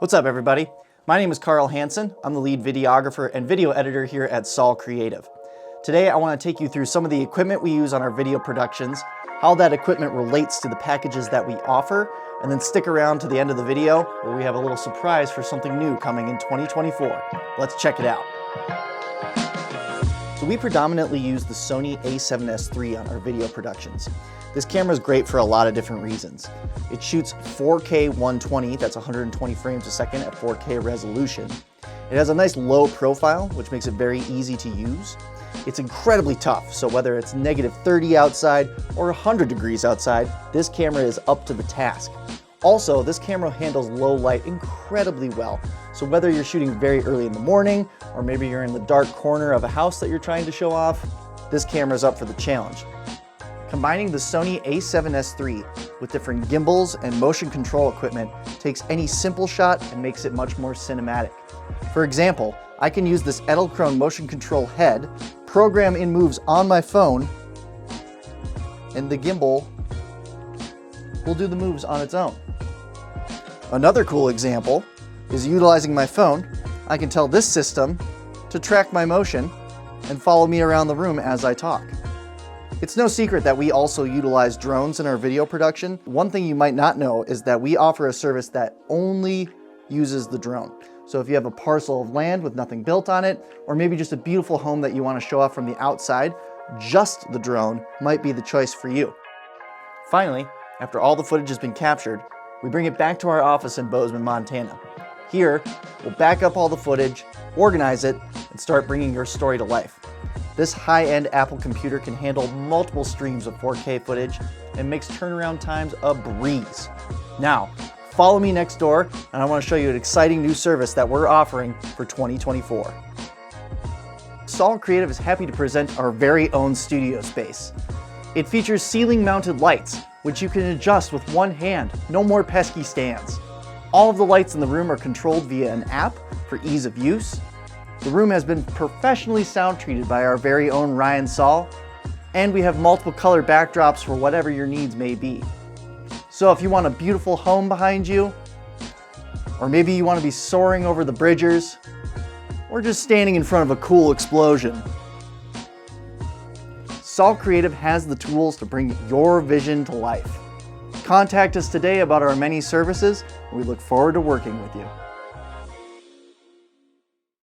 What's up, everybody? My name is Carl Hansen. I'm the lead videographer and video editor here at Sol Creative. Today, I want to take you through some of the equipment we use on our video productions, how that equipment relates to the packages that we offer, and then stick around to the end of the video where we have a little surprise for something new coming in 2024. Let's check it out. So we predominantly use the Sony a7S III on our video productions. This camera is great for a lot of different reasons. It shoots 4K 120, that's 120 frames a second at 4K resolution. It has a nice low profile, which makes it very easy to use. It's incredibly tough, so whether it's -30 outside or 100 degrees outside, this camera is up to the task. Also, this camera handles low light incredibly well. So whether you're shooting very early in the morning, or maybe you're in the dark corner of a house that you're trying to show off, this camera's up for the challenge. Combining the Sony a7S III with different gimbals and motion control equipment takes any simple shot and makes it much more cinematic. For example, I can use this Edelkrone motion control head, program in moves on my phone, and the gimbal will do the moves on its own. Another cool example is utilizing my phone. I can tell this system to track my motion and follow me around the room as I talk. It's no secret that we also utilize drones in our video production. One thing you might not know is that we offer a service that only uses the drone. So if you have a parcel of land with nothing built on it, or maybe just a beautiful home that you want to show off from the outside, just the drone might be the choice for you. Finally, after all the footage has been captured, we bring it back to our office in Bozeman, Montana. Here, we'll back up all the footage, organize it, and start bringing your story to life. This high-end Apple computer can handle multiple streams of 4K footage and makes turnaround times a breeze. Now, follow me next door, and I want to show you an exciting new service that we're offering for 2024. Sol Creative is happy to present our very own studio space. It features ceiling-mounted lights, which you can adjust with one hand, no more pesky stands. All of the lights in the room are controlled via an app for ease of use. The room has been professionally sound treated by our very own Ryan Sol, and we have multiple color backdrops for whatever your needs may be. So if you want a beautiful home behind you, or maybe you want to be soaring over the bridgers, or just standing in front of a cool explosion, Sol Creative has the tools to bring your vision to life. Contact us today about our many services, and we look forward to working with you.